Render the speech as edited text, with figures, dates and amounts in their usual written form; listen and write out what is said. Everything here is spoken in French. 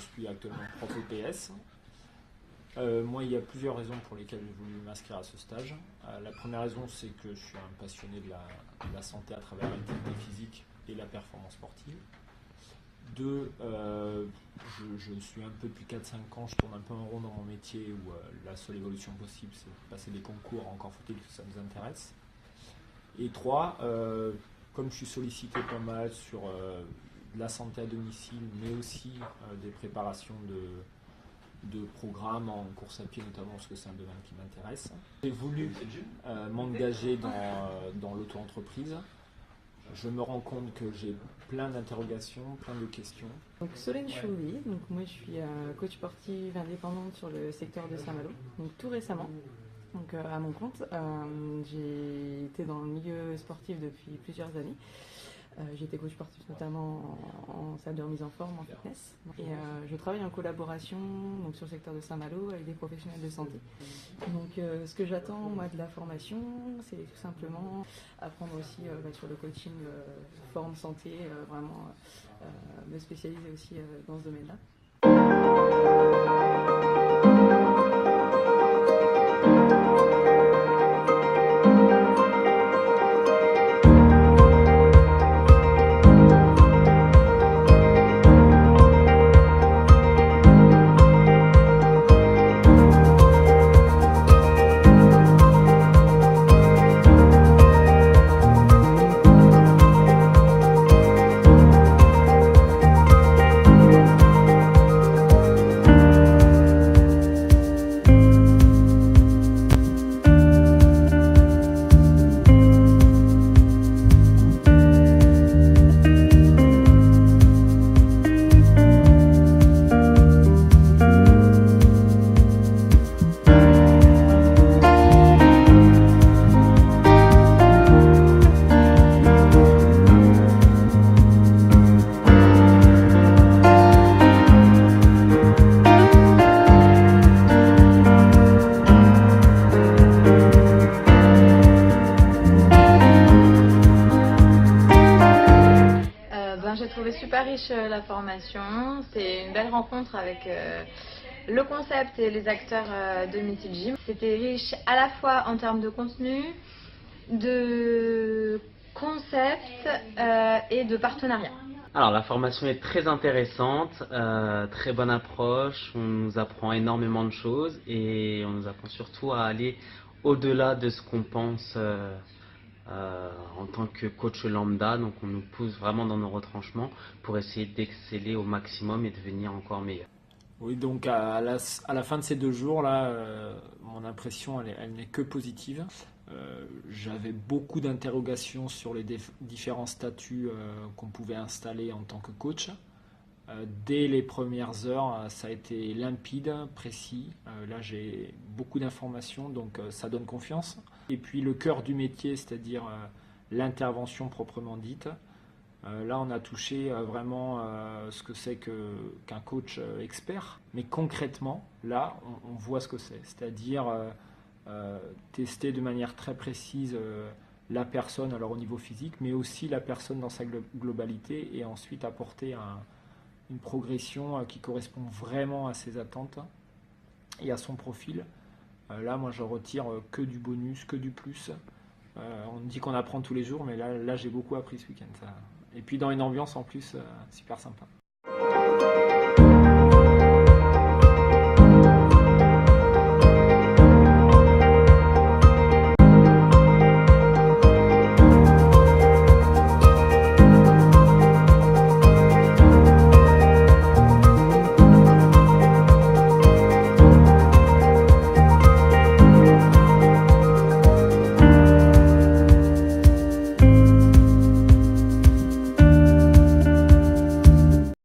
suis actuellement prof EPS. Moi, il y a plusieurs raisons pour lesquelles j'ai voulu m'inscrire à ce stage. La première raison, c'est que je suis un passionné de la santé à travers l'activité physique et la performance sportive. Deux, je suis un peu depuis 4-5 ans, je tourne un peu en rond dans mon métier où la seule évolution possible, c'est de passer des concours, encore faut-il que ça nous intéresse. Et trois, comme je suis sollicité pas mal sur de la santé à domicile, mais aussi des préparations de programmes en course à pied notamment, parce que c'est un domaine qui m'intéresse. J'ai voulu m'engager dans l'auto-entreprise. Je me rends compte que j'ai plein d'interrogations, plein de questions. Donc Solène Chauvet, donc moi je suis coach sportive indépendante sur le secteur de Saint-Malo, donc tout récemment, donc à mon compte. J'ai été dans le milieu sportif depuis plusieurs années. J'ai été coach sportif notamment en salle de remise en forme, en fitness. Et je travaille en collaboration donc, sur le secteur de Saint-Malo avec des professionnels de santé. Donc ce que j'attends moi de la formation, c'est tout simplement apprendre aussi sur le coaching forme santé, vraiment me spécialiser aussi dans ce domaine-là. J'ai trouvé super riche la formation, c'est une belle rencontre avec le concept et les acteurs de Meeting Gym. C'était riche à la fois en termes de contenu, de concept et de partenariat. Alors la formation est très intéressante, très bonne approche, on nous apprend énormément de choses et on nous apprend surtout à aller au-delà de ce qu'on pense en tant que coach lambda, donc on nous pousse vraiment dans nos retranchements pour essayer d'exceller au maximum et devenir encore meilleur. Oui, donc à la fin de ces 2 jours là, mon impression elle n'est que positive. J'avais beaucoup d'interrogations sur les différents statuts qu'on pouvait installer en tant que coach. Dès les premières heures, ça a été limpide, précis. Là, j'ai beaucoup d'informations, donc ça donne confiance. Et puis le cœur du métier, c'est-à-dire l'intervention proprement dite. Là, on a touché vraiment ce que c'est qu'un coach expert. Mais concrètement, là, on voit ce que c'est. C'est-à-dire tester de manière très précise la personne, alors au niveau physique, mais aussi la personne dans sa globalité, et ensuite apporter une progression qui correspond vraiment à ses attentes et à son profil. Là, moi, je retire que du bonus, que du plus. On dit qu'on apprend tous les jours, mais là j'ai beaucoup appris ce week-end. Et puis dans une ambiance en plus super sympa.